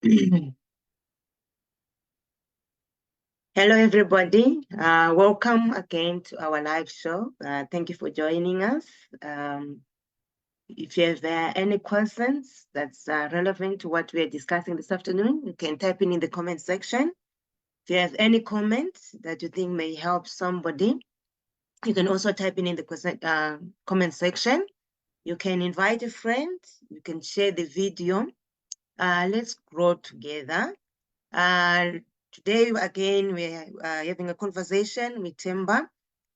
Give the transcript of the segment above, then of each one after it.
Hello, everybody. Welcome again to our live show. Thank you for joining us. If you have any questions that's relevant to what we are discussing this afternoon, you can type in the comment section. If you have any comments that you think may help somebody, you can also type in the comment section. You can invite a friend. You can share the video. Let's grow together. Today, again, we're having a conversation with Themba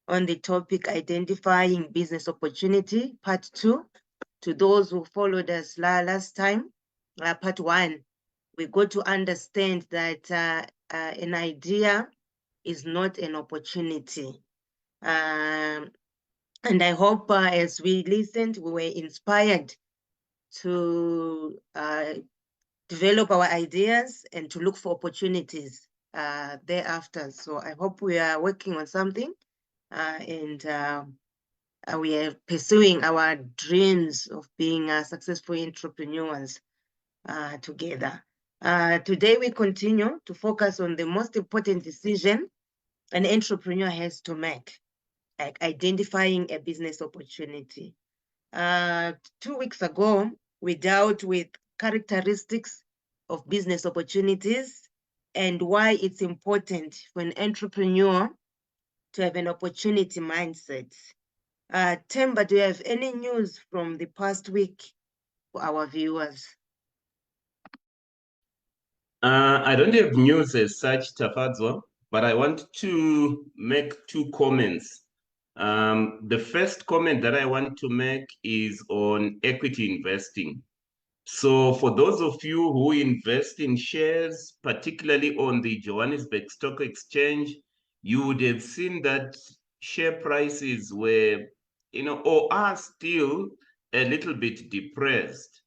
on the topic Identifying Business Opportunity, Part 2. To those who followed us last time, Part 1, we got to understand that an idea is not an opportunity. And I hope as we listened, we were inspired to develop our ideas and to look for opportunities thereafter. So I hope we are working on something and we are pursuing our dreams of being successful entrepreneurs together. Today we continue to focus on the most important decision an entrepreneur has to make, like identifying a business opportunity. 2 weeks ago, we dealt with characteristics of business opportunities and why it's important for an entrepreneur to have an opportunity mindset. Themba, do you have any news from the past week for our viewers? I don't have news as such, Tafadzwa, but I want to make 2 comments. The first comment that I want to make is on equity investing. So for those of you who invest in shares, particularly on the Johannesburg Stock Exchange, you would have seen that share prices were, or are still a little bit depressed.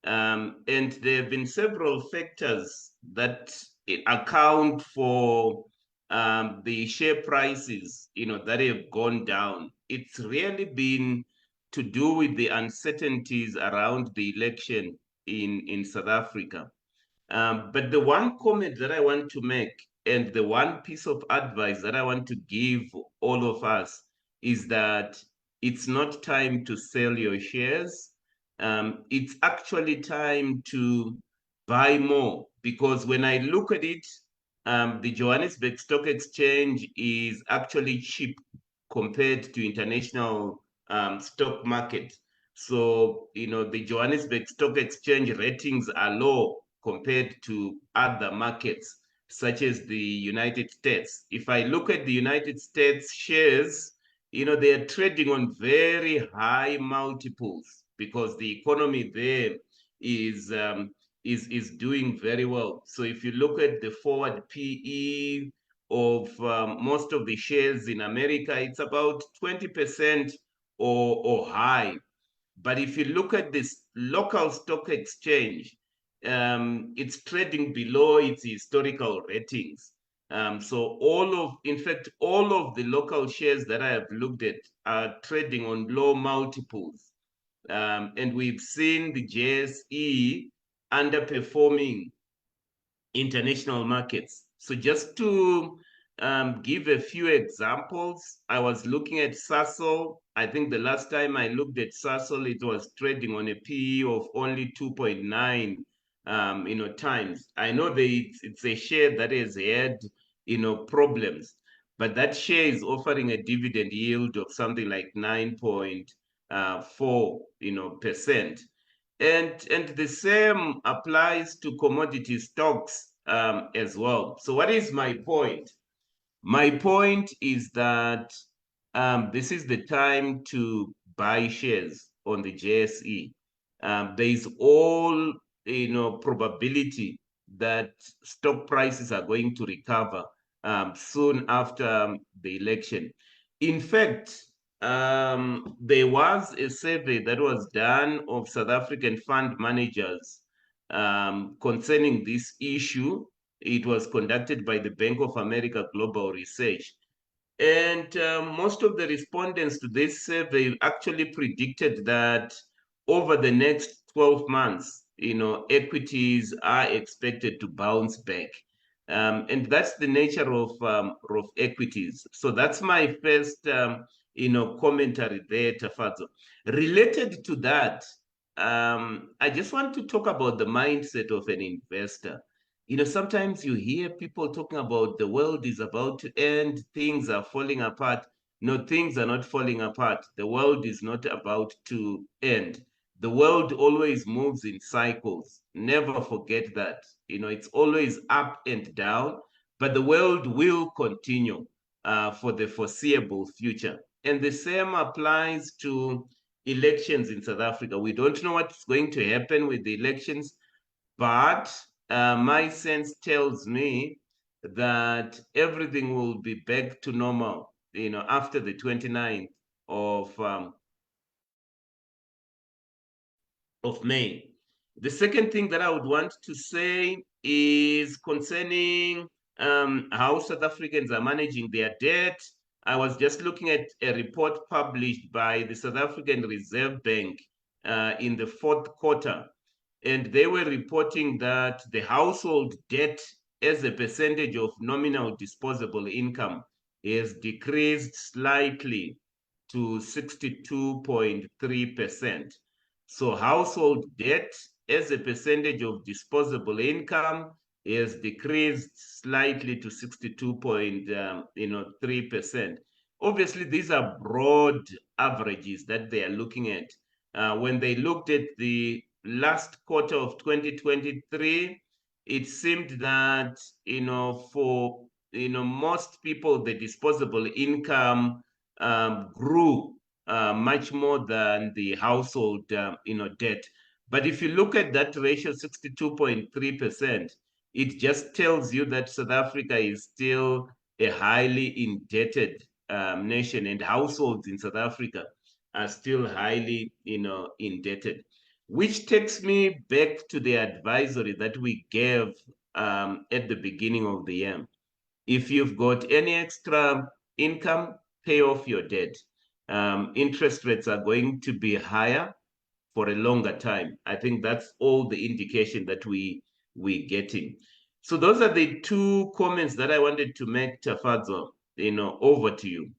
And there have been several factors that account for the share prices, that have gone down. It's really been to do with the uncertainties around the election in South Africa. But the one comment that I want to make and the one piece of advice that I want to give all of us is that it's not time to sell your shares. It's actually time to buy more, because when I look at it, the Johannesburg Stock Exchange is actually cheap compared to international stock market. So, the Johannesburg Stock Exchange ratings are low compared to other markets, such as the United States. If I look at the United States shares, they are trading on very high multiples because the economy there is doing very well. So if you look at the forward PE of most of the shares in America, it's about 20% or high. But if you look at this local stock exchange, it's trading below its historical ratings. So in fact, all of the local shares that I have looked at are trading on low multiples. And we've seen the JSE underperforming international markets. So just to give a few examples, I was looking at Sasol. I think the last time I looked at Sasol, it was trading on a PE of only 2.9 times. I know that it's a share that has had problems, but that share is offering a dividend yield of something like 9.4% and the same applies to commodity stocks as well. So what is my point? My point is that this is the time to buy shares on the JSE. There is all probability that stock prices are going to recover soon after the election. In fact, there was a survey that was done of South African fund managers concerning this issue. It was conducted by the Bank of America Global Research. And most of the respondents to this survey actually predicted that over the next 12 months, equities are expected to bounce back. And that's the nature of equities. So that's my first, commentary there, Tafadzo. Related to that, I just want to talk about the mindset of an investor. Sometimes you hear people talking about the world is about to end, things are falling apart. No, things are not falling apart. The world is not about to end. The world always moves in cycles. Never forget that. It's always up and down, but the world will continue for the foreseeable future. And the same applies to elections in South Africa. We don't know what's going to happen with the elections, but my sense tells me that everything will be back to normal, after the 29th of May. The second thing that I would want to say is concerning how South Africans are managing their debt. I was just looking at a report published by the South African Reserve Bank in the fourth quarter, and they were reporting that the household debt as a percentage of nominal disposable income has decreased slightly to 62.3%. So household debt as a percentage of disposable income has decreased slightly to 62.3%. Obviously, these are broad averages that they are looking at. When they looked at the last quarter of 2023, it seemed that, for, most people, the disposable income grew much more than the household, debt. But if you look at that ratio, 62.3%, it just tells you that South Africa is still a highly indebted nation, and households in South Africa are still highly, indebted. Which takes me back to the advisory that we gave at the beginning of the year. If you've got any extra income, pay off your debt. Interest rates are going to be higher for a longer time. I think that's all the indication that we're getting. So those are the two comments that I wanted to make, Tafadzo. Over to you.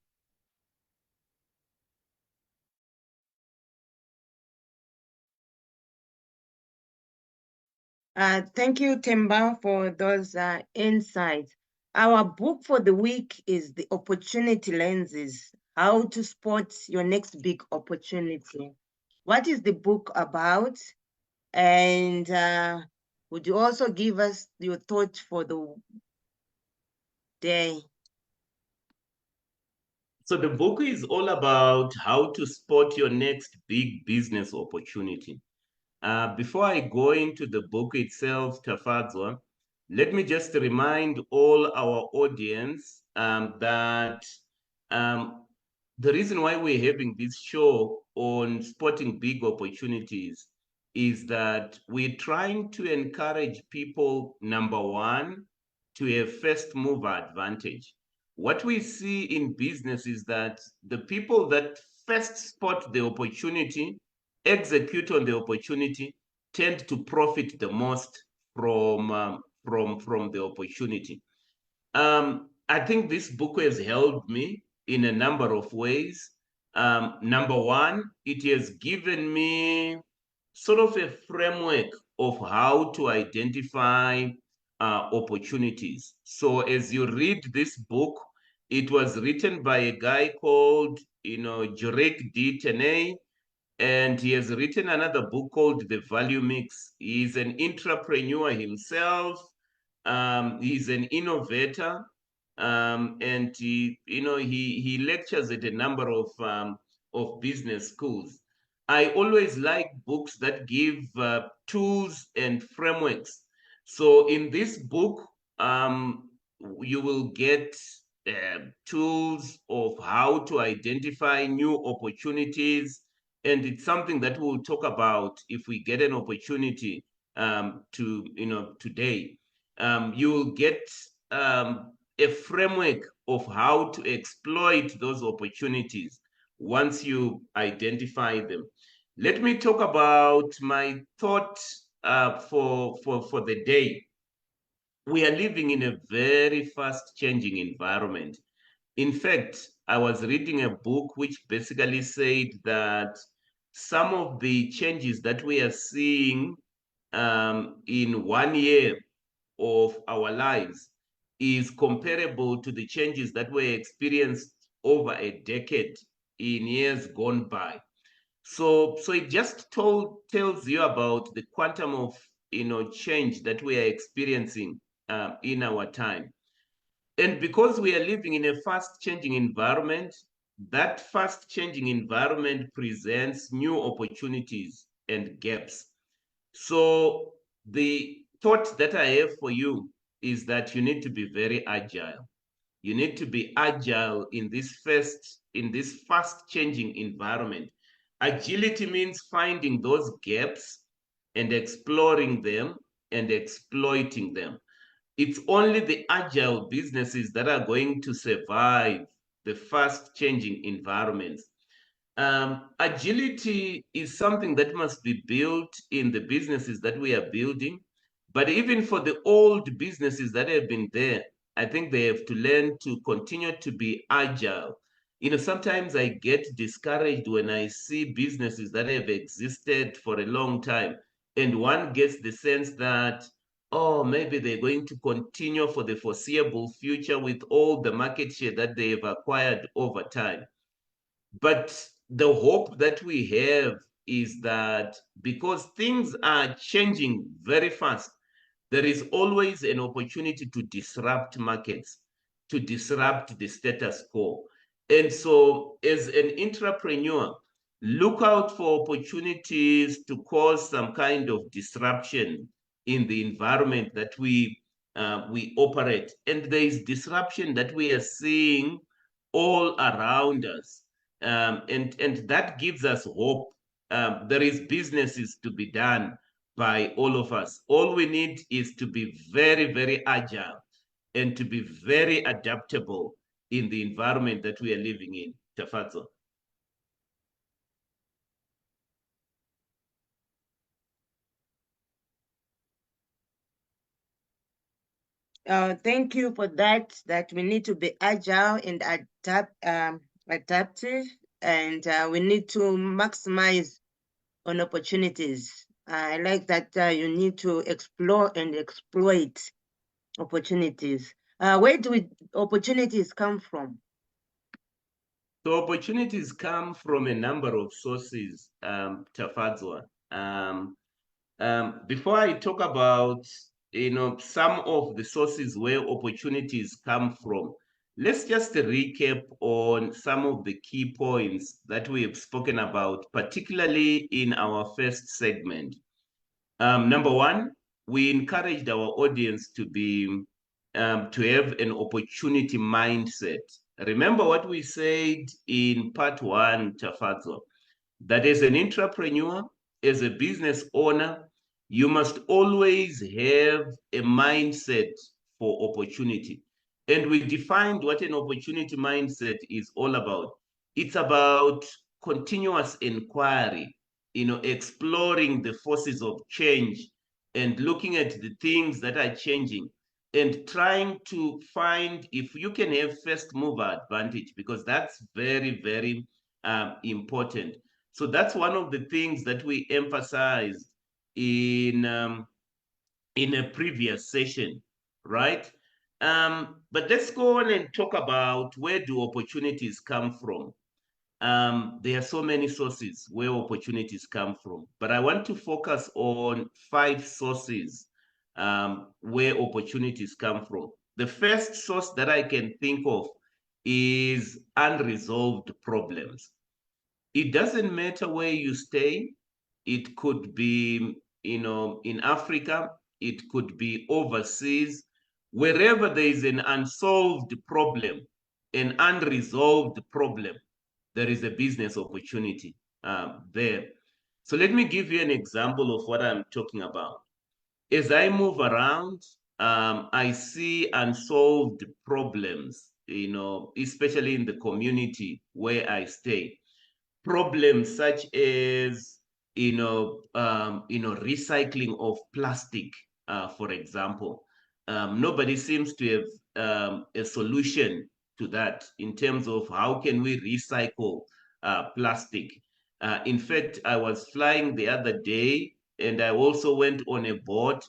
Thank you, Temba, for those insights. Our book for the week is The Opportunity Lenses, How to Spot Your Next Big Opportunity. What is the book about? And would you also give us your thoughts for the day? So the book is all about how to spot your next big business opportunity. Before I go into the book itself, Tafadzo, let me just remind all our audience that the reason why we're having this show on spotting big opportunities is that we're trying to encourage people, number one, to have first mover advantage. What we see in business is that the people that first spot the opportunity, execute on the opportunity, tend to profit the most from the opportunity. I think this book has helped me in a number of ways. Number one, it has given me sort of a framework of how to identify opportunities. So as you read this book, it was written by a guy called, Jurek D. Tenay, and he has written another book called The Value Mix. He's an entrepreneur himself. He's an innovator, and he lectures at a number of business schools. I always like books that give tools and frameworks. So in this book, you will get tools of how to identify new opportunities, and it's something that we'll talk about if we get an opportunity today. You will get a framework of how to exploit those opportunities once you identify them. Let me talk about my thought for the day. We are living in a very fast changing environment. In fact, I was reading a book which basically said that some of the changes that we are seeing in 1 year of our lives is comparable to the changes that were experienced over a decade in years gone by. So it just tells you about the quantum of change that we are experiencing in our time. And because we are living in a fast changing environment, that fast changing environment presents new opportunities and gaps. So the thought that I have for you is that you need to be very agile. You need to be agile in this fast changing environment. Agility means finding those gaps and exploring them and exploiting them. It's only the agile businesses that are going to survive the fast changing environments. Agility is something that must be built in the businesses that we are building. But even for the old businesses that have been there, I think they have to learn to continue to be agile. Sometimes I get discouraged when I see businesses that have existed for a long time, and one gets the sense that, oh, maybe they're going to continue for the foreseeable future with all the market share that they have acquired over time. But the hope that we have is that because things are changing very fast, there is always an opportunity to disrupt markets, to disrupt the status quo. And so, as an entrepreneur, look out for opportunities to cause some kind of disruption in the environment that we operate. And there is disruption that we are seeing all around us. And that gives us hope. There is businesses to be done by all of us. All we need is to be very, very agile and to be very adaptable in the environment that we are living in. Tafazo. Thank you for that we need to be agile and adaptive, and we need to maximize on opportunities. I like that you need to explore and exploit opportunities. Where do opportunities come from? So opportunities come from a number of sources, Tafadzwa. Before I talk about some of the sources where opportunities come from, let's just recap on some of the key points that we have spoken about, particularly in our first segment. Number one, we encouraged our audience to have an opportunity mindset. Remember what we said in part one, Tafazo, that as an entrepreneur, as a business owner, you must always have a mindset for opportunity. And we defined what an opportunity mindset is all about. It's about continuous inquiry, exploring the forces of change and looking at the things that are changing and trying to find if you can have first mover advantage, because that's very, very important. So that's one of the things that we emphasized in a previous session, right? But let's go on and talk about where do opportunities come from. There are so many sources where opportunities come from, but I want to focus on 5 sources where opportunities come from. The first source that I can think of is unresolved problems. It doesn't matter where you stay. It could be, in Africa, it could be overseas. Wherever there is an unsolved problem, an unresolved problem, there is a business opportunity there. So let me give you an example of what I'm talking about. As I move around, I see unsolved problems, especially in the community where I stay. Problems such as, recycling of plastic, for example. Nobody seems to have a solution to that in terms of how can we recycle plastic. In fact, I was flying the other day and I also went on a boat,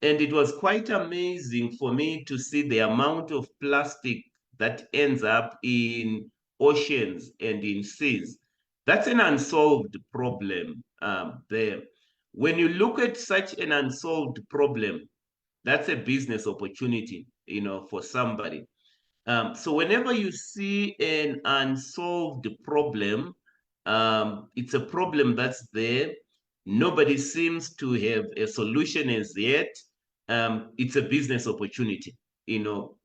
and it was quite amazing for me to see the amount of plastic that ends up in oceans and in seas. That's an unsolved problem there. When you look at such an unsolved problem, that's a business opportunity, for somebody. So whenever you see an unsolved problem, it's a problem that's there. Nobody seems to have a solution as yet. It's a business opportunity,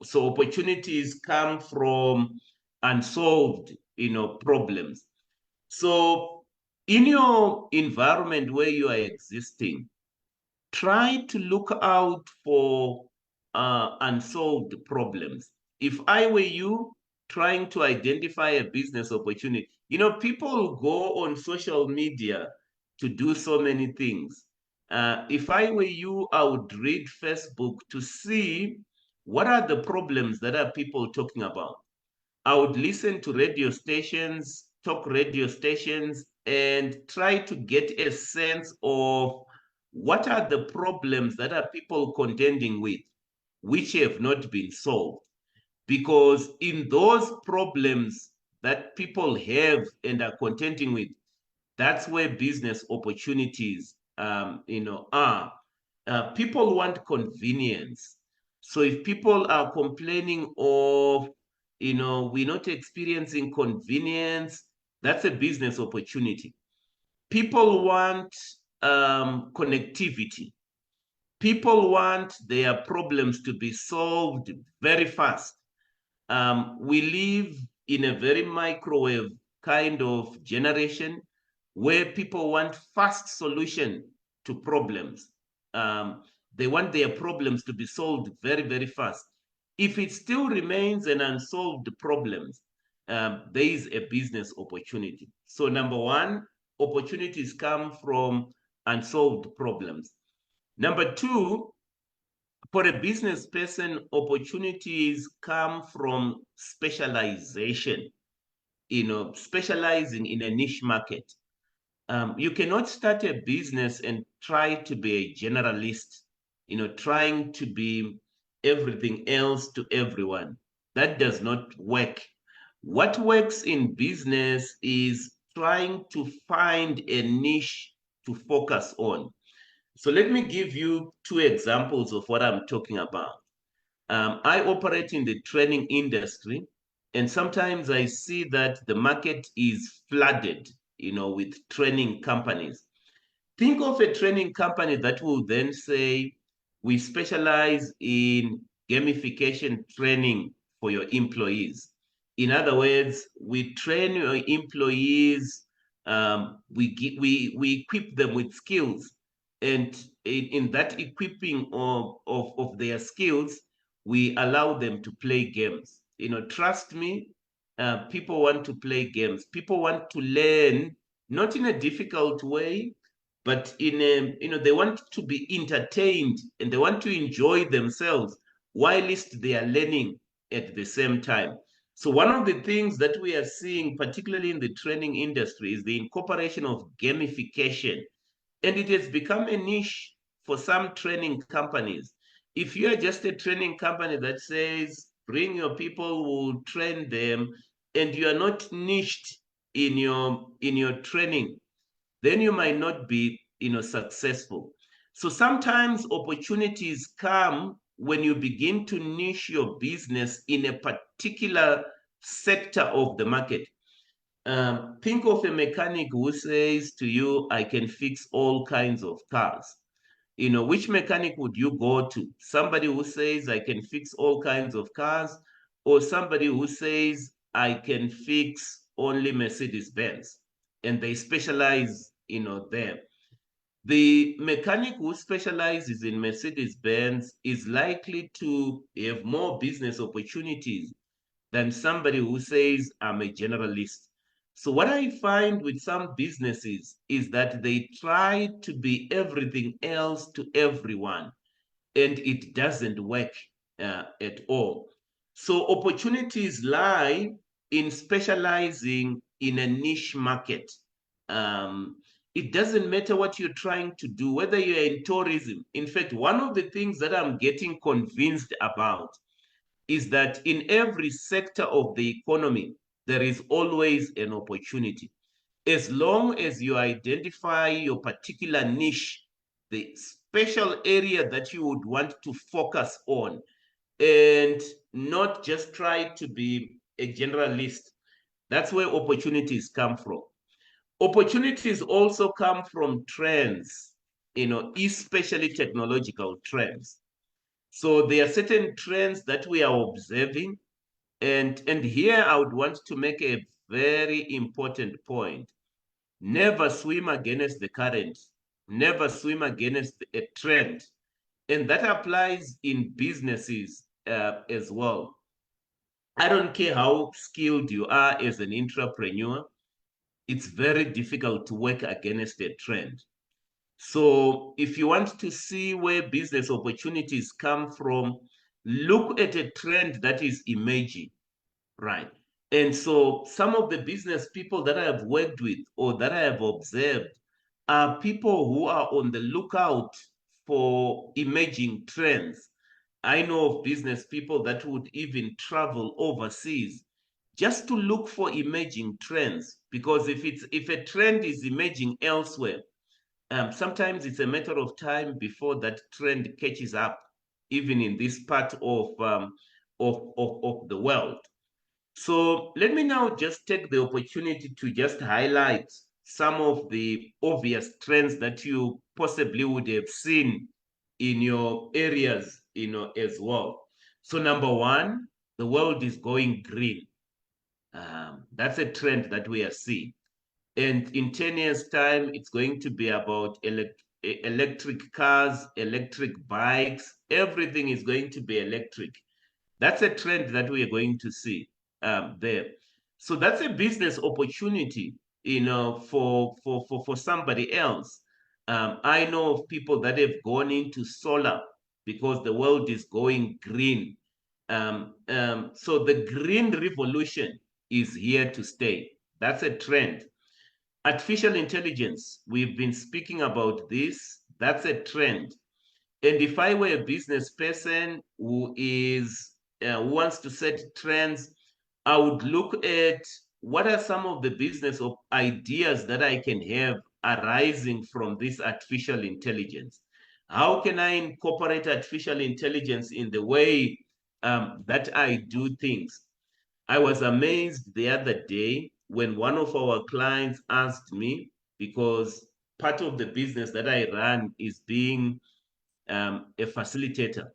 So opportunities come from unsolved, problems. So in your environment where you are existing, try to look out for unsolved problems. If I were you, trying to identify a business opportunity, people go on social media to do so many things. If I were you, I would read Facebook to see what are the problems that are people talking about. I would listen to radio stations, talk radio stations, and try to get a sense of what are the problems that are people contending with, which have not been solved. Because in those problems that people have and are contending with, that's where business opportunities, are. People want convenience. So if people are complaining of, we're not experiencing convenience, that's a business opportunity. People want connectivity. People want their problems to be solved very fast. We live in a very microwave kind of generation where people want fast solution to problems. They want their problems to be solved very, very fast. If it still remains an unsolved problem, there is a business opportunity. So number one, opportunities come from unsolved problems. Number two, for a business person, opportunities come from specialization, specializing in a niche market. You cannot start a business and try to be a generalist, trying to be everything else to everyone. That does not work. What works in business is trying to find a niche to focus on. So let me give you two examples of what I'm talking about. I operate in the training industry, and sometimes I see that the market is flooded, with training companies. Think of a training company that will then say, we specialize in gamification training for your employees. In other words, we train your employees, we equip them with skills, and in that equipping of their skills, we allow them to play games. Trust me, people want to play games. People want to learn, not in a difficult way, but they want to be entertained and they want to enjoy themselves whilst they are learning at the same time. So one of the things that we are seeing, particularly in the training industry, is the incorporation of gamification. And it has become a niche for some training companies. If you are just a training company that says, bring your people, we'll train them, and you are not niched in your training, then you might not be successful. So sometimes opportunities come when you begin to niche your business in a particular sector of the market. Think of a mechanic who says to you, I can fix all kinds of cars. Which mechanic would you go to? Somebody who says, I can fix all kinds of cars, or somebody who says, I can fix only Mercedes-Benz, and they specialize, there. The mechanic who specializes in Mercedes-Benz is likely to have more business opportunities than somebody who says, I'm a generalist. So what I find with some businesses is that they try to be everything else to everyone, and it doesn't work at all. So opportunities lie in specializing in a niche market. It doesn't matter what you're trying to do, whether you're in tourism. In fact, one of the things that I'm getting convinced about is that in every sector of the economy, there is always an opportunity. As long as you identify your particular niche, the special area that you would want to focus on, and not just try to be a generalist, that's where opportunities come from. Opportunities also come from trends, especially technological trends. So there are certain trends that we are observing, and here I would want to make a very important point. Never swim against the current. Never swim against a trend. And that applies in businesses as well. I don't care how skilled you are as an entrepreneur, it's very difficult to work against a trend. So if you want to see where business opportunities come from, look at a trend that is emerging, right? And so some of the business people that I have worked with or that I have observed are people who are on the lookout for emerging trends. I know of business people that would even travel overseas just to look for emerging trends, because if a trend is emerging elsewhere, sometimes it's a matter of time before that trend catches up, even in this part of the world. So let me now just take the opportunity to just highlight some of the obvious trends that you possibly would have seen in your areas, as well. So number one, the world is going green. That's a trend that we are seeing. And in 10 years' time, it's going to be about electric cars, electric bikes. Everything is going to be electric. That's a trend that we are going to see there. So that's a business opportunity, for somebody else. I know of people that have gone into solar because the world is going green. So the green revolution is here to stay. That's a trend. Artificial intelligence, we've been speaking about this. That's a trend. And if I were a business person who wants to set trends, I would look at what are some of the business ideas that I can have arising from this artificial intelligence. How can I incorporate artificial intelligence in the way that I do things? I was amazed the other day when one of our clients asked me, because part of the business that I run is being a facilitator.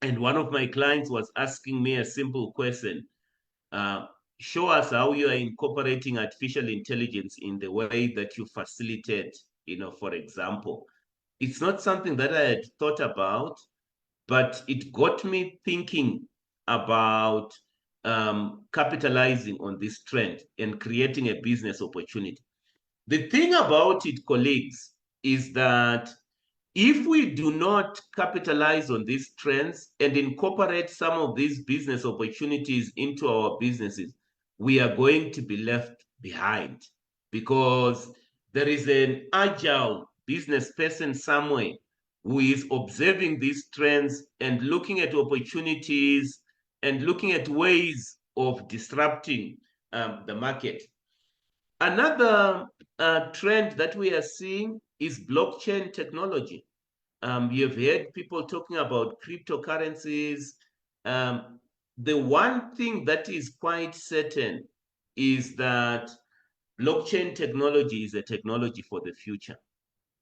And one of my clients was asking me a simple question. Uh, Show us how you are incorporating artificial intelligence in the way that you facilitate, for example. It's not something that I had thought about, but it got me thinking about capitalizing on this trend and creating a business opportunity. The thing about it, colleagues, is that if we do not capitalize on these trends and incorporate some of these business opportunities into our businesses, we are going to be left behind, because there is an agile business person somewhere who is observing these trends and looking at opportunities and looking at ways of disrupting the market. Another trend that we are seeing is blockchain technology. You've heard people talking about cryptocurrencies. The one thing that is quite certain is that blockchain technology is a technology for the future.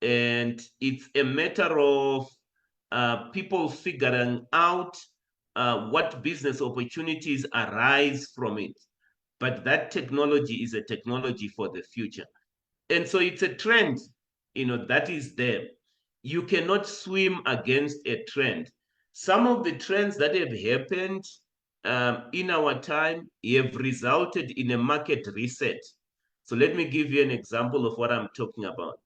And it's a matter of people figuring out what business opportunities arise from it. But that technology is a technology for the future. And so it's a trend, that is there. You cannot swim against a trend. Some of the trends that have happened in our time have resulted in a market reset. So let me give you an example of what I'm talking about.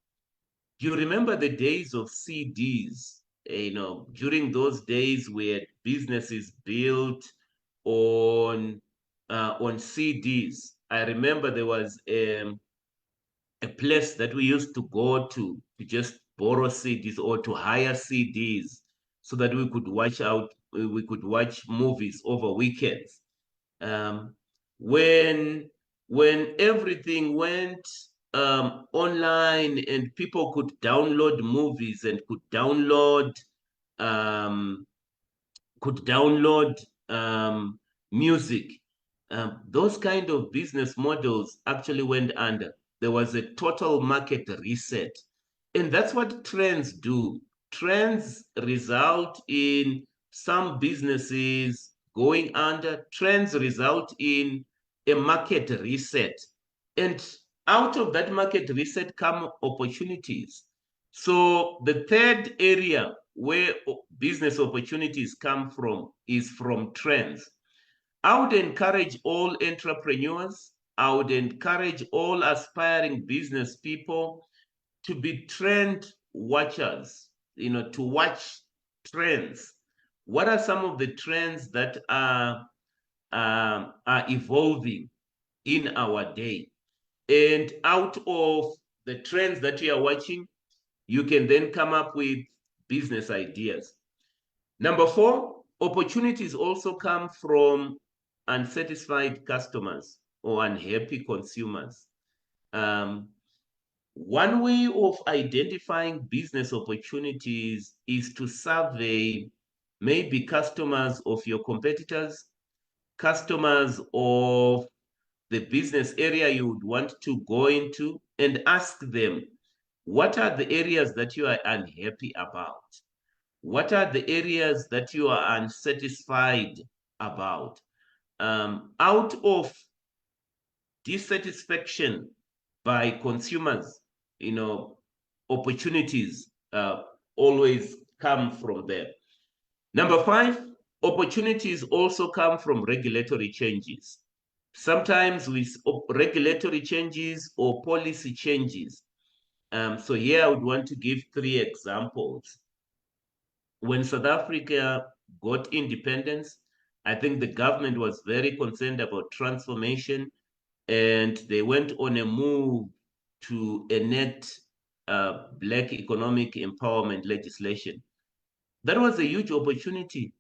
You remember the days of CDs? During those days where businesses built on CDs. I remember there was a place that we used to go to just borrow CDs or to hire CDs so that we could watch movies over weekends. Um, when everything went online and people could download movies and um, could download music. Those kind of business models actually went under. There was a total market reset. And that's what trends do. Trends result in some businesses going under. Trends result in a market reset. And out of that market reset come opportunities. So the third area where business opportunities come from is from trends. I would encourage all entrepreneurs, I would encourage all aspiring business people to be trend watchers, to watch trends. What are some of the trends that are evolving in our day? And out of the trends that you are watching, you can then come up with business ideas. Number 4, opportunities also come from unsatisfied customers or unhappy consumers. One way of identifying business opportunities is to survey maybe customers of your competitors, customers of the business area you would want to go into, and ask them, what are the areas that you are unhappy about? What are the areas that you are unsatisfied about? Out of dissatisfaction by consumers, opportunities always come from there. Number 5, opportunities also come from regulatory changes. Sometimes with regulatory changes or policy changes. So here I would want to give 3 examples. When South Africa got independence, I think the government was very concerned about transformation, and they went on a move to enact Black economic empowerment legislation. That was a huge opportunity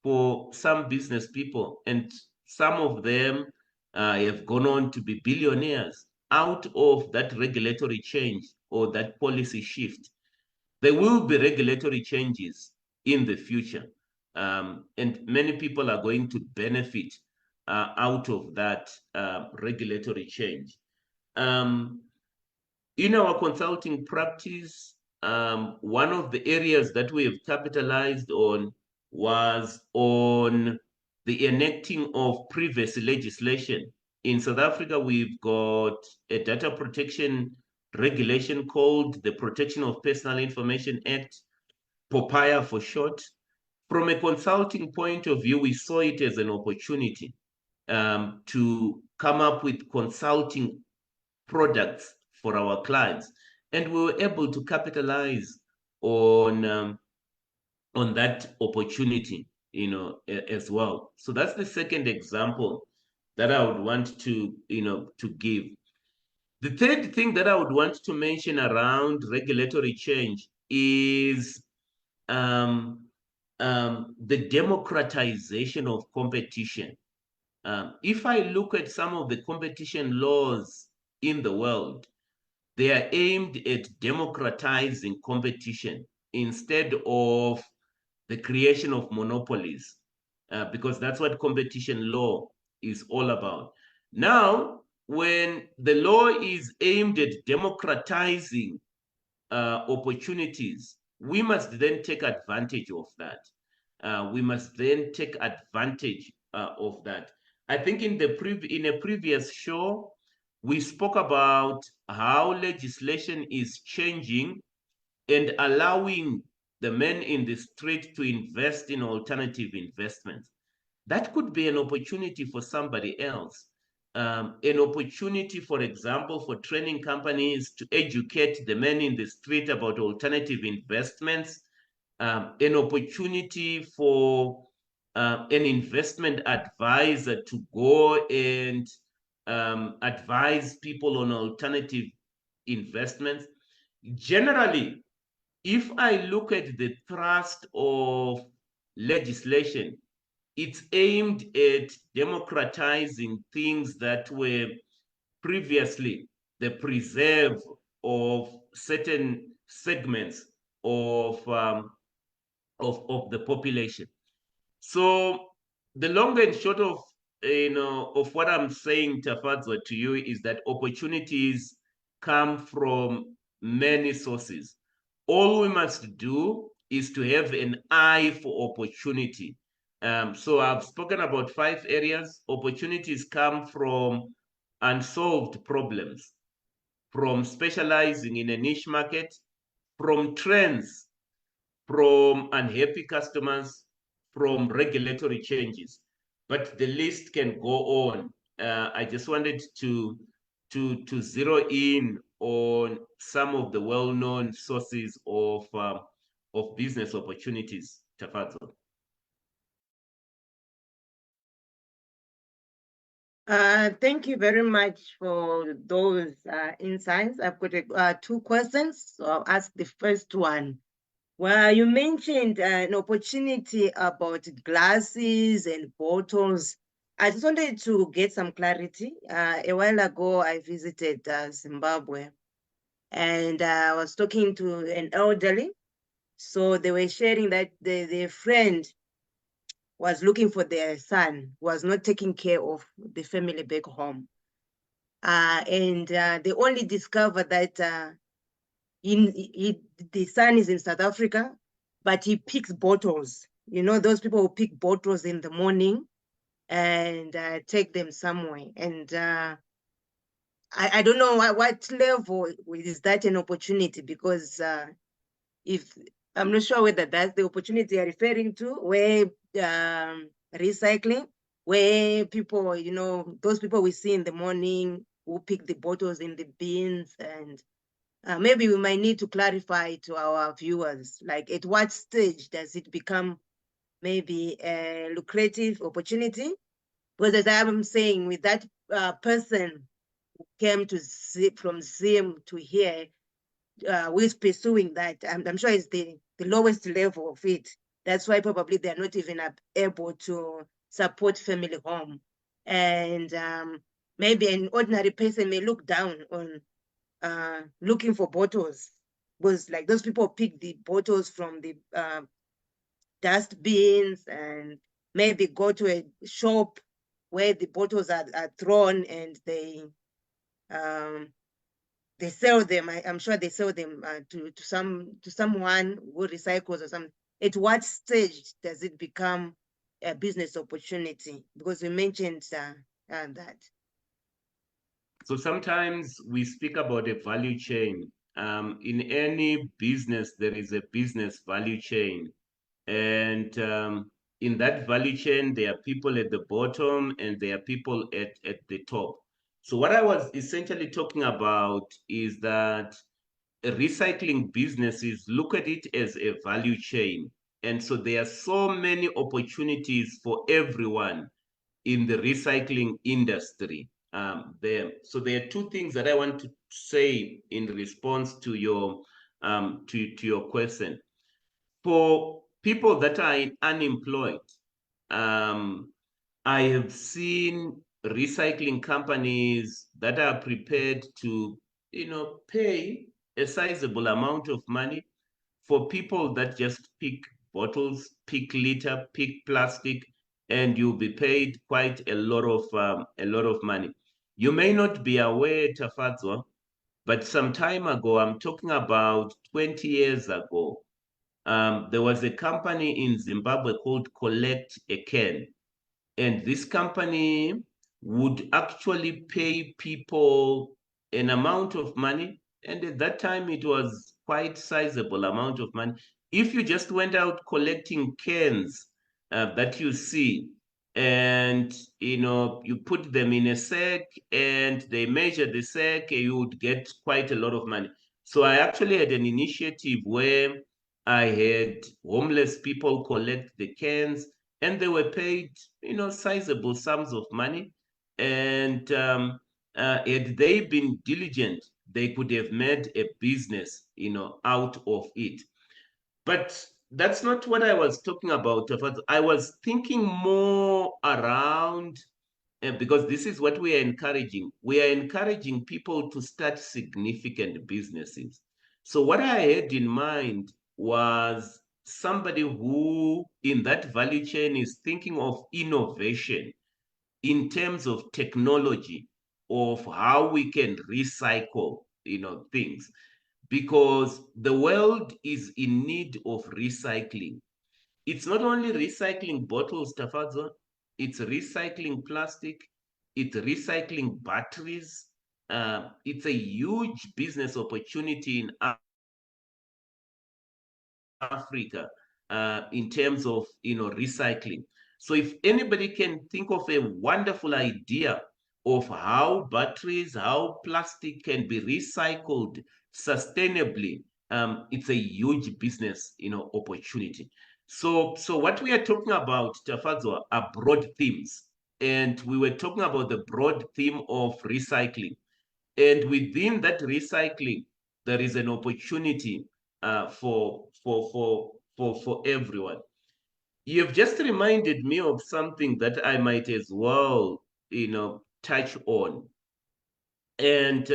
for some business people, and some of them have gone on to be billionaires out of that regulatory change or that policy shift. There will be regulatory changes in the future, and many people are going to benefit out of that regulatory change. In our consulting practice, one of the areas that we have capitalized on was on the enacting of privacy legislation. In South Africa, we've got a data protection regulation called the Protection of Personal Information Act, POPIA for short. From a consulting point of view, we saw it as an opportunity to come up with consulting products for our clients, and we were able to capitalize on that opportunity, as well. So that's the second example that I would want to give. The third thing that I would want to mention around regulatory change is the democratization of competition. If I look at some of the competition laws in the world, they are aimed at democratizing competition instead of the creation of monopolies, because that's what competition law is all about. Now, when the law is aimed at democratizing opportunities, we must then take advantage of that. We must then take advantage of that. I think in a previous show, we spoke about how legislation is changing and allowing the men in the street to invest in alternative investments. That could be an opportunity for somebody else. an opportunity, for example, for training companies to educate the men in the street about alternative investments, an opportunity for an investment advisor to go and advise people on alternative investments. Generally, if I look at the thrust of legislation, it's aimed at democratizing things that were previously the preserve of certain segments of the population. So the long and short of of what I'm saying, Tafadzwa, to you is that opportunities come from many sources. All we must do is to have an eye for opportunity. So I've spoken about 5 areas. Opportunities come from unsolved problems, from specializing in a niche market, from trends, from unhappy customers, from regulatory changes. But the list can go on. I just wanted to zero in on some of the well-known sources of business opportunities, Tafadzwa. Thank you very much for those insights. I've got 2 questions, so I'll ask the first one. Well, you mentioned an opportunity about glasses and bottles. I just wanted to get some clarity. A while ago, I visited Zimbabwe, and I was talking to an elderly. So they were sharing that their friend was looking for their son, was not taking care of the family back home. And they only discovered that the son is in South Africa, but he picks bottles. You know, those people who pick bottles in the morning and take them somewhere. And I don't know what level is that an opportunity, because if I'm not sure whether that's the opportunity you're referring to, where recycling, where people, you know, those people we see in the morning who pick the bottles in the bins, and maybe we might need to clarify to our viewers, like at what stage does it become maybe a lucrative opportunity? Because as I'm saying, with that person who came to from Zim to here, who is pursuing that, I'm sure it's the lowest level of it. That's why probably they're not even able to support family home. And maybe an ordinary person may look down on looking for bottles, because like those people pick the bottles from the dustbins and maybe go to a shop where the bottles are thrown, and they sell them. I'm sure they sell them to someone who recycles or something. At what stage does it become a business opportunity? Because we mentioned that. So sometimes we speak about a value chain. In any business, there is a business value chain. And in that value chain, there are people at the bottom and there are people at the top. So what I was essentially talking about is that recycling businesses look at it as a value chain. And so there are so many opportunities for everyone in the recycling industry. So there are 2 things that I want to say in response to your to your question. For people that are unemployed, I have seen recycling companies that are prepared to, pay a sizable amount of money for people that just pick bottles, pick litter, pick plastic, and you'll be paid quite a lot of money. You may not be aware, Tafadzwa, but some time ago, I'm talking about 20 years ago, there was a company in Zimbabwe called Collect a Can. And this company would actually pay people an amount of money. And at that time, it was quite sizable amount of money. If you just went out collecting cans that you see, and you put them in a sack and they measure the sack, you would get quite a lot of money. So I actually had an initiative where I had homeless people collect the cans, and they were paid sizable sums of money. And had they been diligent, they could have made a business out of it. But that's not what I was talking about. I was thinking more around, because this is what we are encouraging. We are encouraging people to start significant businesses. So what I had in mind was somebody who in that value chain is thinking of innovation in terms of technology, of how we can recycle things, because the world is in need of recycling. It's not only recycling bottles, Tafadzwa, it's recycling plastic, it's recycling batteries. It's a huge business opportunity in Africa, in terms of recycling. So if anybody can think of a wonderful idea of how batteries, how plastic can be recycled sustainably, it's a huge business opportunity. So what we are talking about, Tafadzwa, are broad themes. And we were talking about the broad theme of recycling. And within that recycling, there is an opportunity for everyone. You have just reminded me of something that I might as well, touch on. And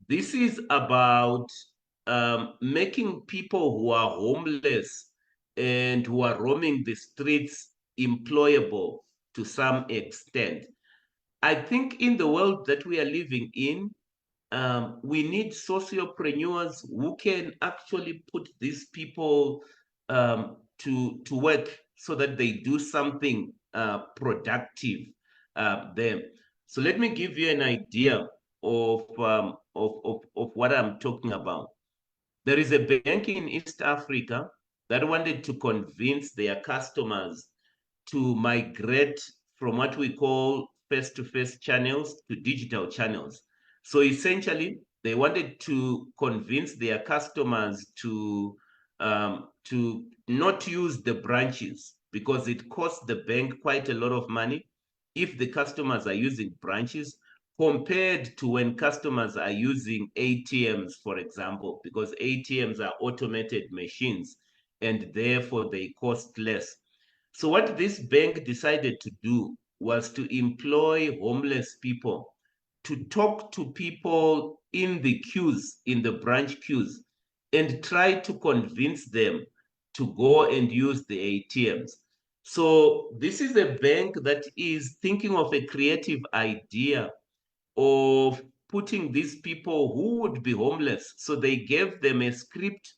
this is about making people who are homeless and who are roaming the streets employable to some extent. I think in the world that we are living in, we need sociopreneurs who can actually put these people to work so that they do something productive there. So let me give you an idea of what I'm talking about. There is a bank in East Africa that wanted to convince their customers to migrate from what we call face-to-face channels to digital channels. So essentially, they wanted to convince their customers to not use the branches, because it costs the bank quite a lot of money if the customers are using branches, compared to when customers are using ATMs, for example, because ATMs are automated machines and therefore they cost less. So what this bank decided to do was to employ homeless people to talk to people in the queues, in the branch queues, and try to convince them to go and use the ATMs. So this is a bank that is thinking of a creative idea of putting these people who would be homeless. So they gave them a script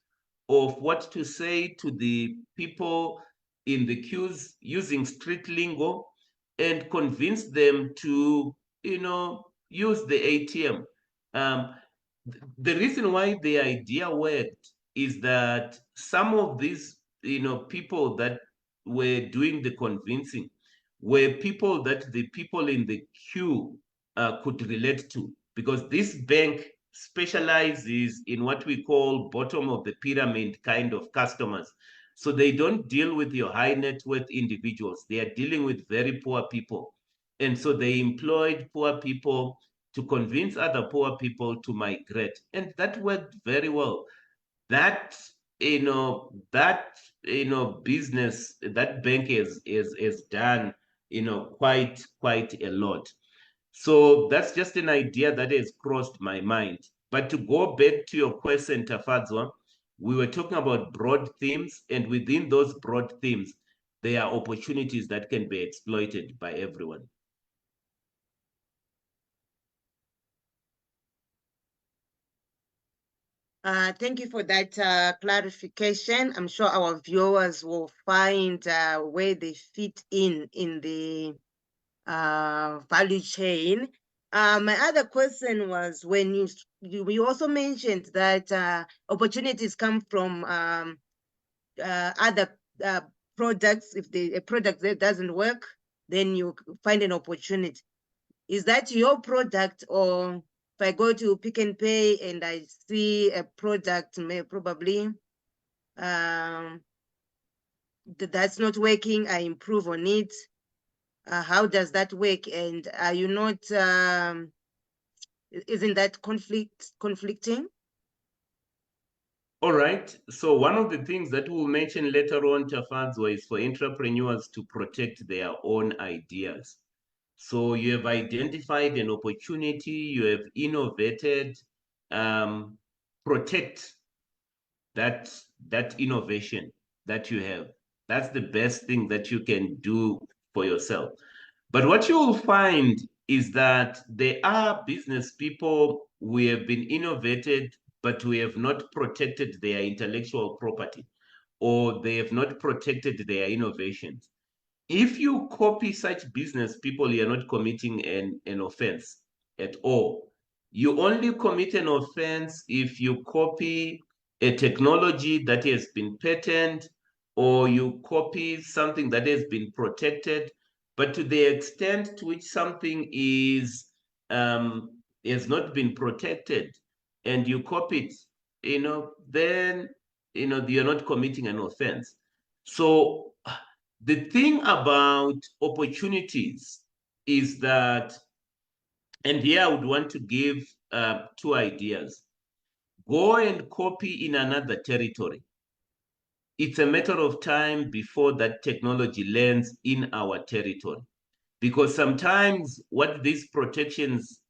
of what to say to the people in the queues using street lingo, and convince them to, use the ATM. Um, the reason why the idea worked is that some of these, people that were doing the convincing were people that the people in the queue could relate to, because this bank specializes in what we call bottom of the pyramid kind of customers. So they don't deal with your high net worth individuals. They are dealing with very poor people. And so they employed poor people to convince other poor people to migrate. And that worked very well. That, business, that bank is done, quite a lot. So that's just an idea that has crossed my mind. But to go back to your question, Tafadzwa, we were talking about broad themes, and within those broad themes, there are opportunities that can be exploited by everyone. Thank you for that clarification. I'm sure our viewers will find where they fit in the value chain. My other question was, when you also mentioned that opportunities come from other products. If a product that doesn't work, then you find an opportunity. Is that your product? Or if I go to Pick n Pay and I see a product, probably that's not working, I improve on it. How does that work? And are you not, isn't that conflicting? All right. So one of the things that we'll mention later on, Tafadzwa, is for entrepreneurs to protect their own ideas. So you have identified an opportunity, you have innovated, protect that innovation that you have. That's the best thing that you can do for yourself. But what you will find is that there are business people who have been innovated, but who have not protected their intellectual property, or they have not protected their innovations. If you copy such business people, you're not committing an offense at all. You only commit an offense if you copy a technology that has been patented, or you copy something that has been protected. But to the extent to which something has not been protected and you copy it, then you're not committing an offense. So the thing about opportunities is that, and here I would want to give two ideas. Go and copy in another territory. It's a matter of time before that technology lands in our territory. Because sometimes what these protections,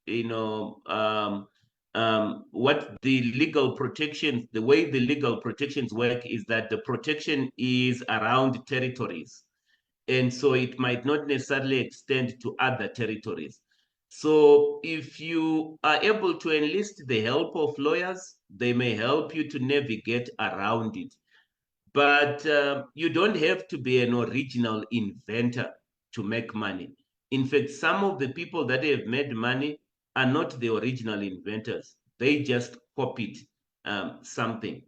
what the legal protections, the way the legal protections work is that the protection is around territories. And so it might not necessarily extend to other territories. So if you are able to enlist the help of lawyers, they may help you to navigate around it. But you don't have to be an original inventor to make money. In fact, some of the people that have made money are not the original inventors. They just copied something.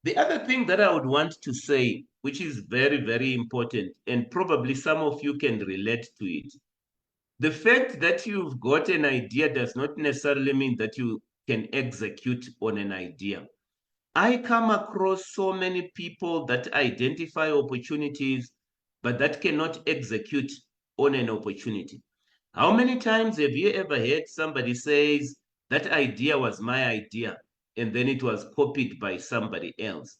The other thing that I would want to say, which is very, very important, and probably some of you can relate to it, the fact that you've got an idea does not necessarily mean that you can execute on an idea. I come across so many people that identify opportunities, but that cannot execute on an opportunity. How many times have you ever heard somebody says, that idea was my idea, and then it was copied by somebody else?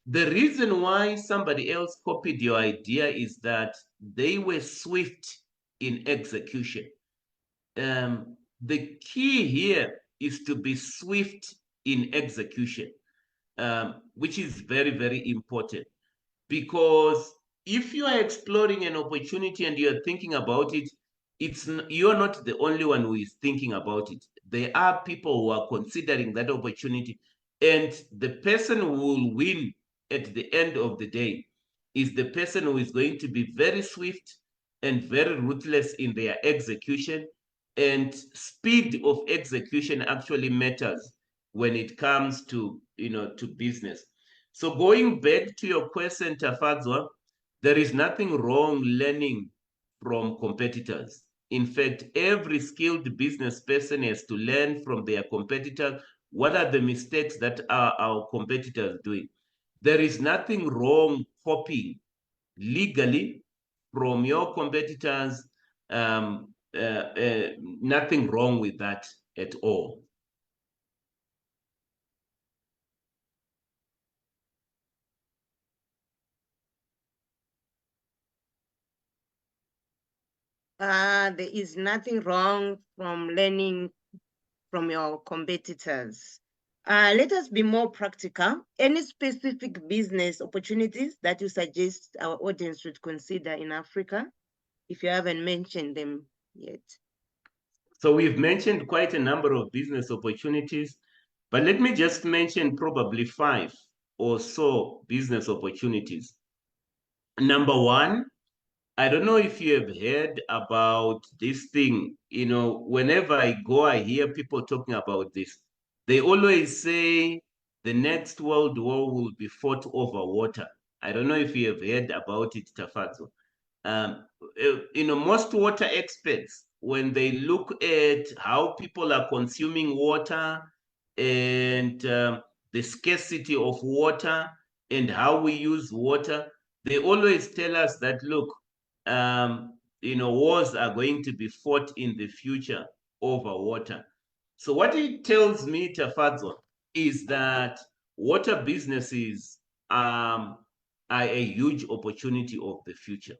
The reason why somebody else copied your idea is that they were swift in execution. The key here is to be swift in execution, which is very, very important. Because if you are exploring an opportunity and you're thinking about it, you're not the only one who is thinking about it. There are people who are considering that opportunity, and the person who will win at the end of the day is the person who is going to be very swift and very ruthless in their execution. And speed of execution actually matters when it comes to business. So going back to your question, Tafadzwa, there is nothing wrong learning from competitors. In fact, every skilled business person has to learn from their competitors. What are the mistakes that are our competitors doing? There is nothing wrong copying legally from your competitors. Nothing wrong with that at all. There is nothing wrong from learning from your competitors. Let us be more practical. Any specific business opportunities that you suggest our audience should consider in Africa, if you haven't mentioned them yet? So we've mentioned quite a number of business opportunities, but let me just mention probably 5 or so business opportunities. Number one, I don't know if you have heard about this thing. Whenever I go, I hear people talking about this. They always say the next world war will be fought over water. I don't know if you have heard about it, Tafadzwa. most water experts, when they look at how people are consuming water and the scarcity of water and how we use water, they always tell us that, look, wars are going to be fought in the future over water. So what it tells me, Tafadzwa, is that water businesses are a huge opportunity of the future.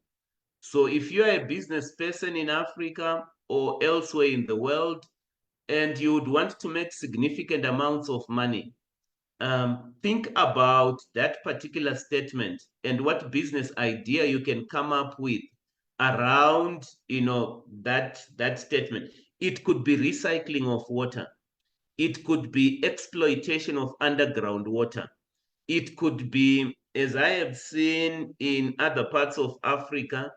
So if you're a business person in Africa or elsewhere in the world, and you would want to make significant amounts of money, think about that particular statement and what business idea you can come up with around, that statement. It could be recycling of water. It could be exploitation of underground water. It could be, as I have seen in other parts of Africa,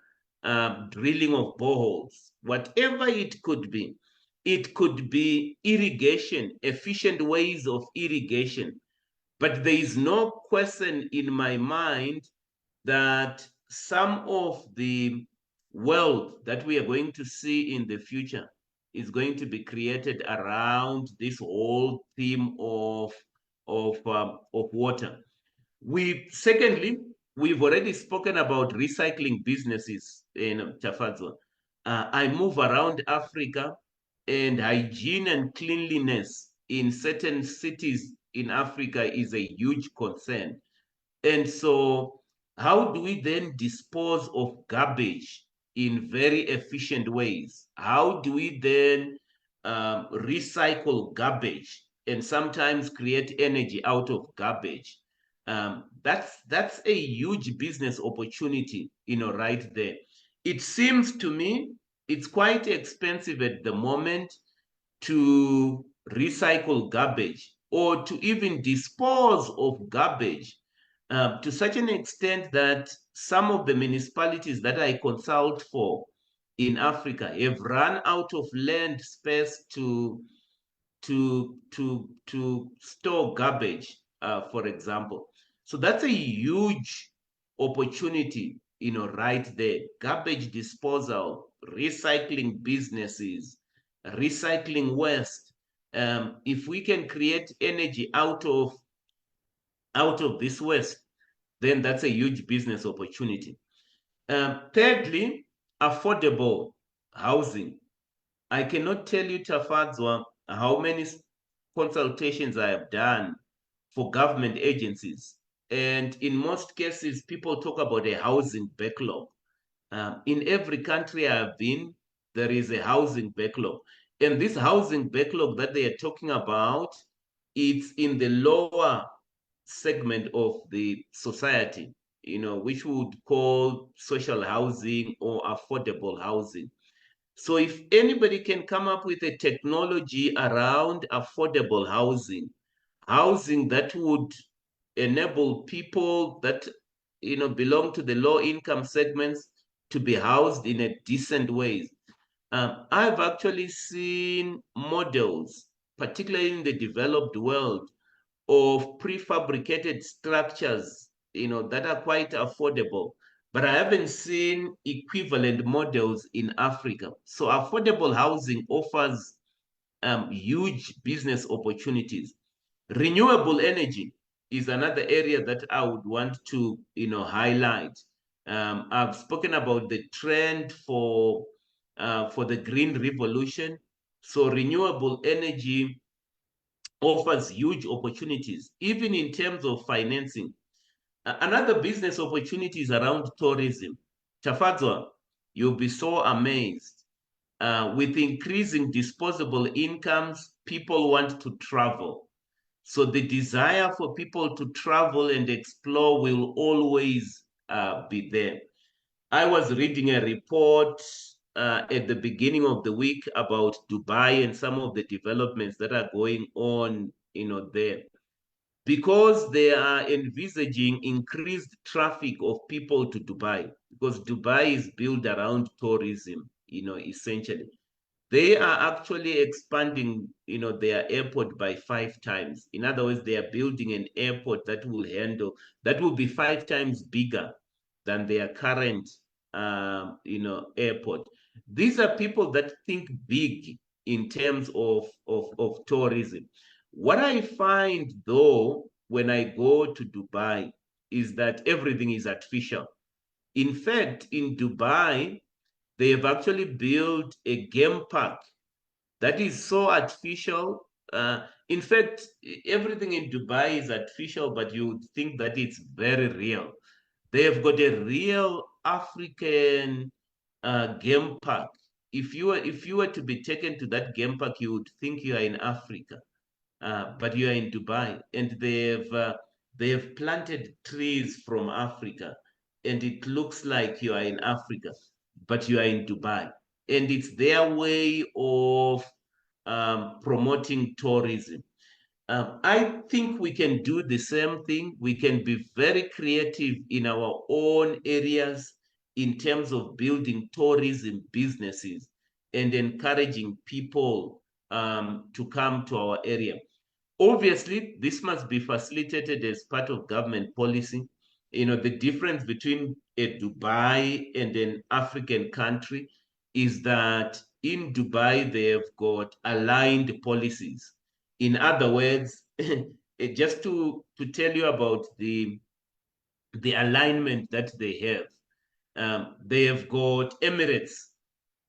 drilling of boreholes, whatever it could be. It could be irrigation, efficient ways of irrigation. But there is no question in my mind that some of the wealth that we are going to see in the future is going to be created around this whole theme of water. Secondly, we've already spoken about recycling businesses in Tafadzwa. I move around Africa, and hygiene and cleanliness in certain cities in Africa is a huge concern. And so, how do we then dispose of garbage in very efficient ways? How do we then recycle garbage and sometimes create energy out of garbage? That's a huge business opportunity, right there. It seems to me it's quite expensive at the moment to recycle garbage or to even dispose of garbage, to such an extent that some of the municipalities that I consult for in Africa have run out of land space to store garbage, for example. So that's a huge opportunity, right there. Garbage disposal, recycling businesses, recycling waste. If we can create energy out of this waste, then that's a huge business opportunity. Thirdly, affordable housing. I cannot tell you, Tafadzwa, how many consultations I have done for government agencies. And in most cases, people talk about a housing backlog. In every country I have been, there is a housing backlog. And this housing backlog that they are talking about, it's in the lower segment of the society, which we would call social housing or affordable housing. So if anybody can come up with a technology around affordable housing, housing that would enable people that belong to the low income segments to be housed in a decent way. I've actually seen models, particularly in the developed world, of prefabricated structures, that are quite affordable. But I haven't seen equivalent models in Africa. So affordable housing offers huge business opportunities. Renewable energy is another area that I would want to, highlight. I've spoken about the trend for the green revolution. So renewable energy offers huge opportunities, even in terms of financing. Another business opportunity is around tourism. Tafadzwa, you'll be so amazed. With increasing disposable incomes, people want to travel. So the desire for people to travel and explore will always be there. I was reading a report at the beginning of the week about Dubai and some of the developments that are going on, there, because they are envisaging increased traffic of people to Dubai, because Dubai is built around tourism, essentially. They are actually expanding, their airport by 5 times. In other words, they are building an airport that will be 5 times bigger than their current airport. These are people that think big in terms of tourism. What I find though, when I go to Dubai, is that everything is artificial. In fact, in Dubai, they have actually built a game park that is so artificial. In fact, everything in Dubai is artificial, but you would think that it's very real. They have got a real African game park. If you were to be taken to that game park, you would think you are in Africa, but you are in Dubai, and they have planted trees from Africa, and it looks like you are in Africa, but you are in Dubai, and it's their way of promoting tourism. I think we can do the same thing. We can be very creative in our own areas in terms of building tourism businesses and encouraging people to come to our area. Obviously, this must be facilitated as part of government policy. The difference between a Dubai and an African country is that in Dubai, they have got aligned policies. In other words, just to tell you about the alignment that they have got Emirates,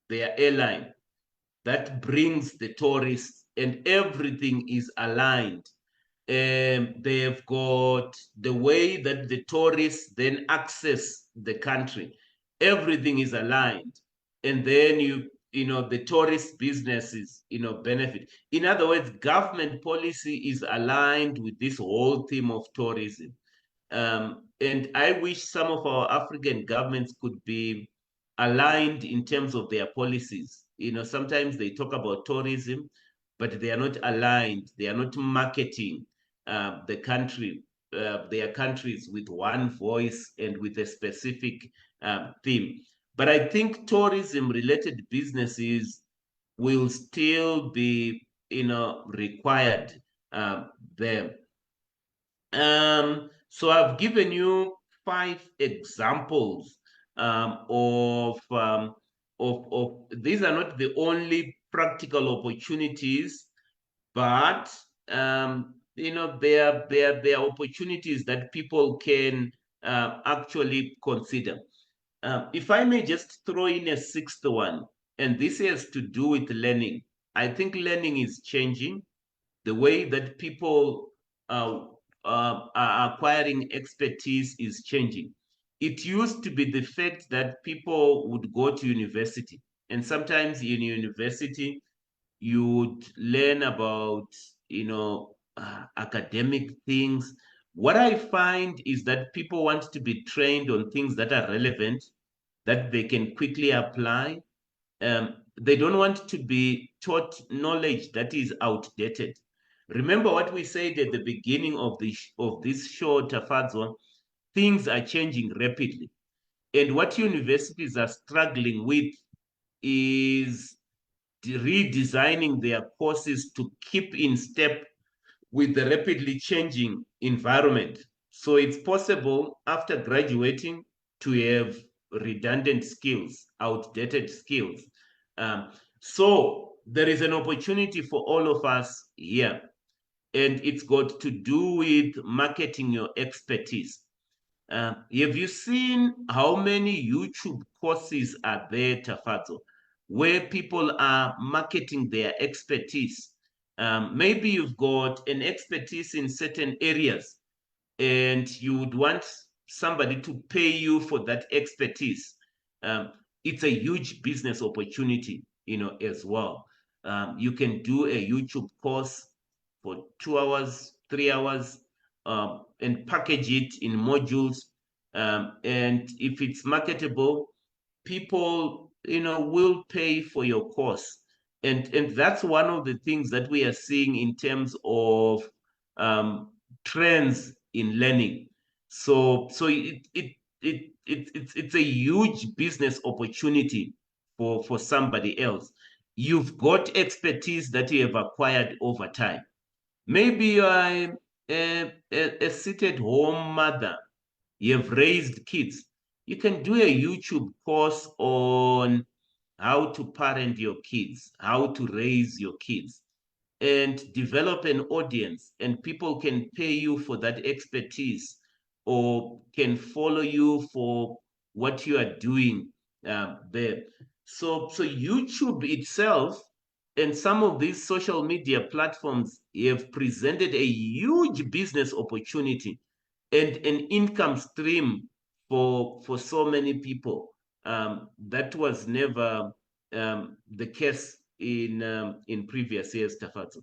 their airline, that brings the tourists, and everything is aligned. They have got the way that the tourists then access the country. Everything is aligned, and then the tourist businesses benefit. In other words, government policy is aligned with this whole theme of tourism. And I wish some of our African governments could be aligned in terms of their policies. Sometimes they talk about tourism, but they are not aligned. They are not marketing their countries with one voice and with a specific theme. But I think tourism-related businesses will still be, required there. So I've given you 5 examples of these are not the only practical opportunities, but there are opportunities that people can actually consider. If I may just throw in a 6th one, and this has to do with learning. I think learning is changing. The way that people are acquiring expertise is changing. It used to be the fact that people would go to university, and sometimes in university you would learn about academic things. What I find is that people want to be trained on things that are relevant, that they can quickly apply. They don't want to be taught knowledge that is outdated. Remember what we said at the beginning of this show, Tafadzwa, things are changing rapidly. And what universities are struggling with is redesigning their courses to keep in step with the rapidly changing environment. So it's possible after graduating to have redundant skills, outdated skills. So there is an opportunity for all of us here, and it's got to do with marketing your expertise. Have you seen how many YouTube courses are there, Tafazo, where people are marketing their expertise? Maybe you've got an expertise in certain areas and you would want somebody to pay you for that expertise. It's a huge business opportunity, as well. You can do a YouTube course for 2 hours, 3 hours, and package it in modules. And if it's marketable, people, will pay for your course. And that's one of the things that we are seeing in terms of trends in learning. So it's a huge business opportunity for somebody else. You've got expertise that you have acquired over time. Maybe you are a sit-at-home mother. You have raised kids. You can do a YouTube course on how to parent your kids, how to raise your kids, and develop an audience, and people can pay you for that expertise or can follow you for what you are doing there. So YouTube itself and some of these social media platforms have presented a huge business opportunity and an income stream for so many people. That was never the case in previous years, Tafazo.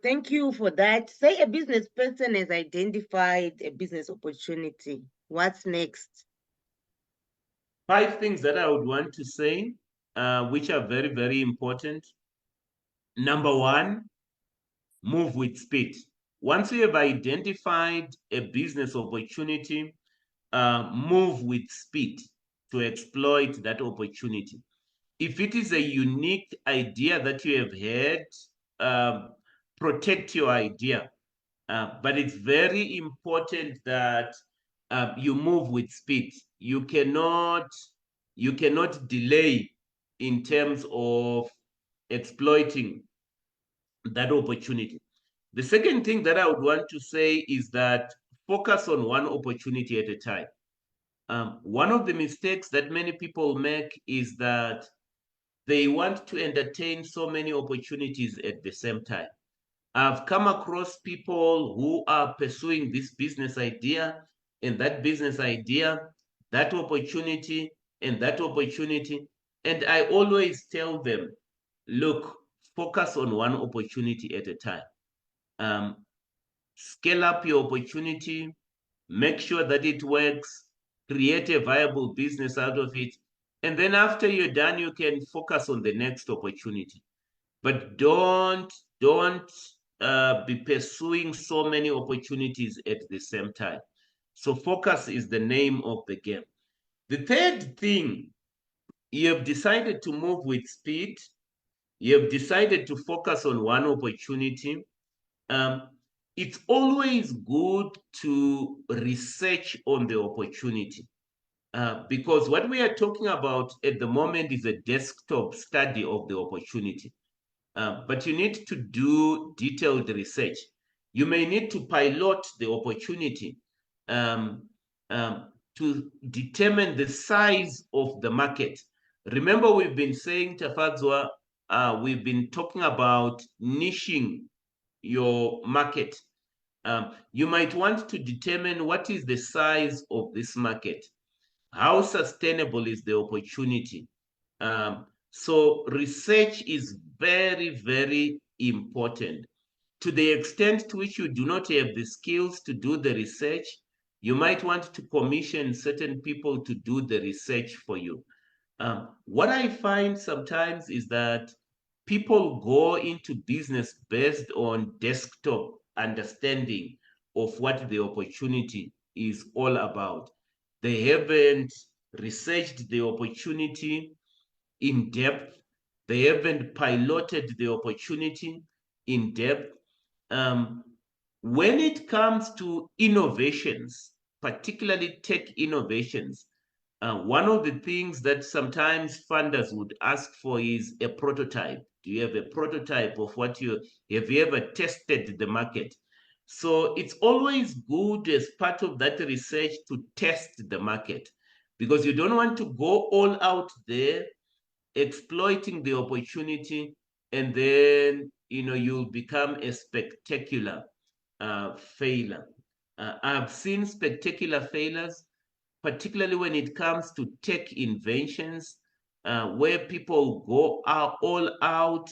Thank you for that. Say a business person has identified a business opportunity. What's next? 5 things that I would want to say, which are very, very important. Number 1, move with speed. Once you have identified a business opportunity, move with speed to exploit that opportunity. If it is a unique idea that you have had, protect your idea. But it's very important that you move with speed. You cannot delay in terms of exploiting that opportunity. The second thing that I would want to say is that focus on one opportunity at a time. One of the mistakes that many people make is that they want to entertain so many opportunities at the same time. I've come across people who are pursuing this business idea and that business idea, that opportunity and that opportunity. And I always tell them, look, focus on one opportunity at a time. Scale up your opportunity, make sure that it works, create a viable business out of it. And then after you're done, you can focus on the next opportunity. But don't be pursuing so many opportunities at the same time. So focus is the name of the game. The third thing, you have decided to move with speed. You have decided to focus on one opportunity. It's always good to research on the opportunity. Because what we are talking about at the moment is a desktop study of the opportunity. But you need to do detailed research. You may need to pilot the opportunity to determine the size of the market. Remember, we've been saying, Tafadzwa, we've been talking about niching your market. You might want to determine what is the size of this market. How sustainable is the opportunity? So research is very, very important. To the extent to which you do not have the skills to do the research, you might want to commission certain people to do the research for you. What I find sometimes is that people go into business based on desktop understanding of what the opportunity is all about. They haven't researched the opportunity in depth. They haven't piloted the opportunity in depth. When it comes to innovations, particularly tech innovations, one of the things that sometimes funders would ask for is a prototype. Do you have a prototype of have you ever tested the market? So it's always good as part of that research to test the market, because you don't want to go all out there exploiting the opportunity and then you'll become a spectacular failure. I've seen spectacular failures, particularly when it comes to tech inventions, where people go all out,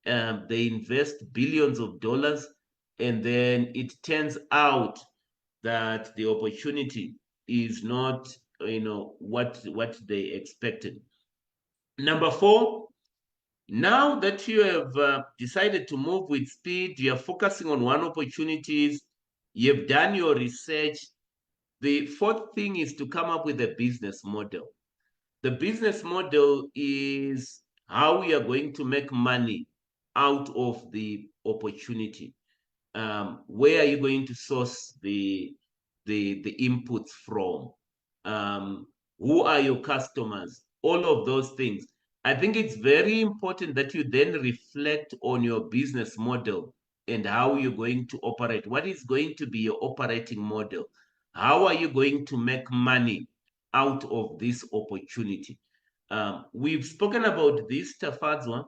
they invest billions of dollars, and then it turns out that the opportunity is not, what they expected. Number 4, now that you have decided to move with speed, you're focusing on one opportunities, you've done your research. The 4th thing is to come up with a business model. The business model is how we are going to make money out of the opportunity. Where are you going to source the inputs from? Who are your customers? All of those things. I think it's very important that you then reflect on your business model and how you're going to operate. What is going to be your operating model? How are you going to make money out of this opportunity? We've spoken about this, Tafadzwa,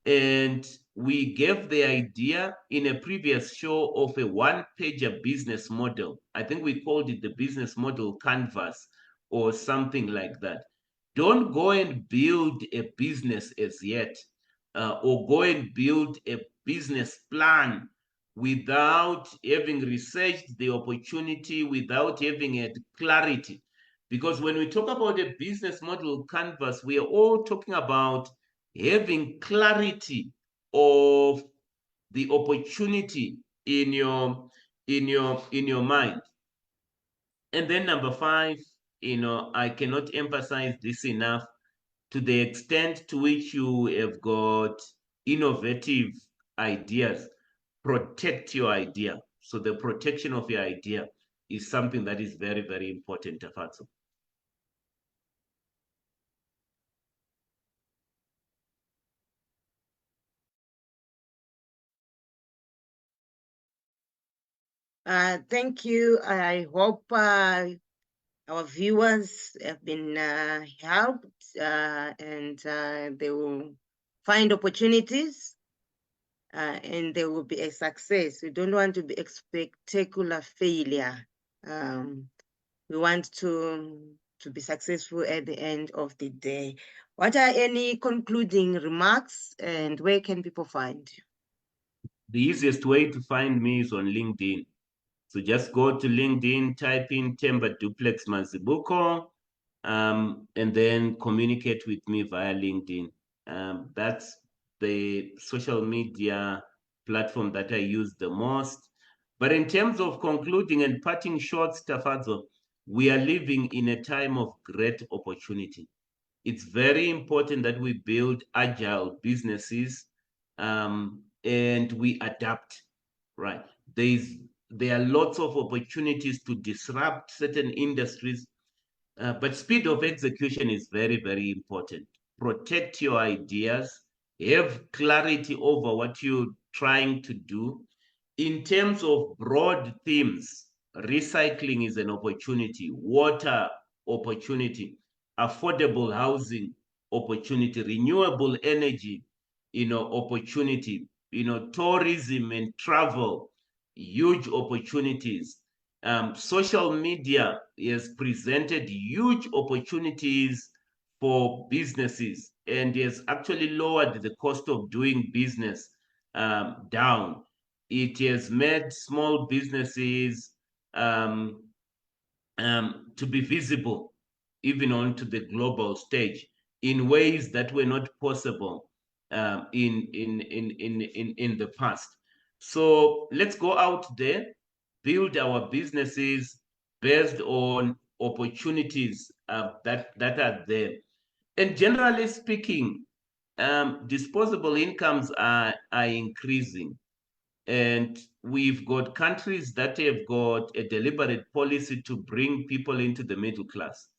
and we gave the idea in a previous show of a one-pager business model. I think we called it the business model canvas or something like that. Don't go and build a business as yet, or go and build a business plan without having researched the opportunity, without having had clarity. Because when we talk about a business model canvas, we are all talking about having clarity of the opportunity in your mind. And then number 5, I cannot emphasize this enough. To the extent to which you have got innovative ideas, protect your idea. So the protection of your idea is something that is very, very important, Tafatso. Thank you. I hope our viewers have been helped and they will find opportunities and there will be a success. We don't want to be a spectacular failure. We want to be successful at the end of the day. What are any concluding remarks and where can people find you? The easiest way to find me is on LinkedIn. So just go to LinkedIn, type in Themba Duplex Mazibuko, and then communicate with me via LinkedIn. That's the social media platform that I use the most. But in terms of concluding and parting shots, Tafadzo, we are living in a time of great opportunity. It's very important that we build agile businesses and we adapt, right? There are lots of opportunities to disrupt certain industries, but speed of execution is very, very important. Protect your ideas, have clarity over what you're trying to do. In terms of broad themes, recycling is an opportunity, water opportunity, affordable housing opportunity, renewable energy, opportunity, tourism and travel, huge opportunities. Social media has presented huge opportunities for businesses and has actually lowered the cost of doing business down. It has made small businesses to be visible even onto the global stage in ways that were not possible in the past. So let's go out there, build our businesses based on opportunities that are there. And generally speaking, disposable incomes are increasing. And we've got countries that have got a deliberate policy to bring people into the middle class.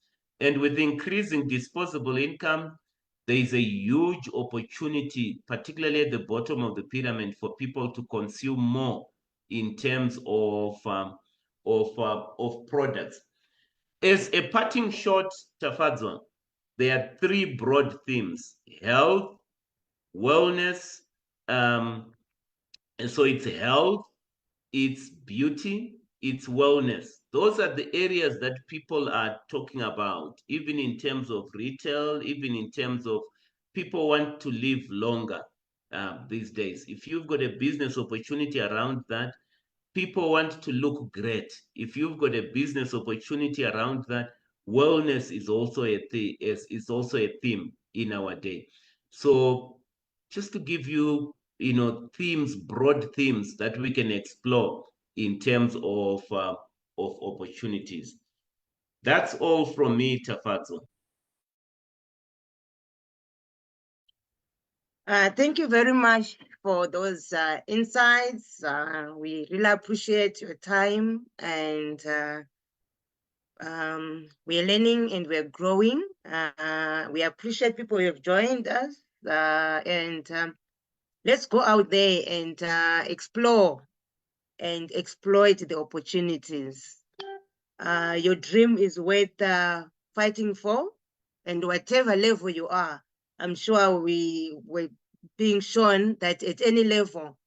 And with increasing disposable income, there is a huge opportunity, particularly at the bottom of the pyramid, for people to consume more in terms of products. As a parting shot, Tafadzo, there are 3 broad themes: health, wellness, and so it's health, it's beauty, it's wellness. Those are the areas that people are talking about, even in terms of retail, even in terms of people want to live longer these days. If you've got a business opportunity around that, people want to look great. If you've got a business opportunity around that, wellness is also a theme in our day. So just to give you, themes, broad themes that we can explore in terms of opportunities. That's all from me, Tafadzo. Thank you very much for those insights. We really appreciate your time, and we're learning and we're growing. We appreciate people who have joined us, and let's go out there and explore and exploit the opportunities. Your dream is worth fighting for, and whatever level you are, I'm sure we're being shown that at any level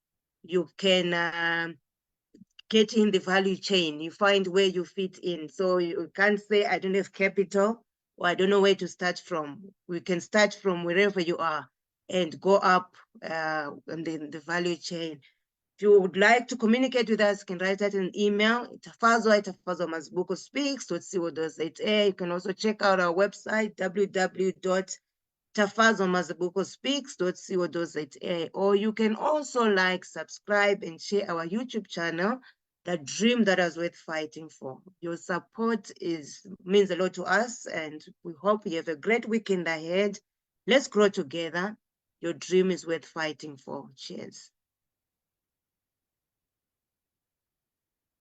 you can get in the value chain. You find where you fit in. So you can't say, I don't have capital, or I don't know where to start from. We can start from wherever you are and go up in the value chain. If you would like to communicate with us, you can write out an email, tafazo@tafazomazibukospeaks.co.za. You can also check out our website, www.tafazomazibukospeaks.co.za. Or you can also like, subscribe, and share our YouTube channel, The Dream That Was Worth Fighting For. Your support means a lot to us, and we hope you have a great weekend ahead. Let's grow together. Your dream is worth fighting for. Cheers.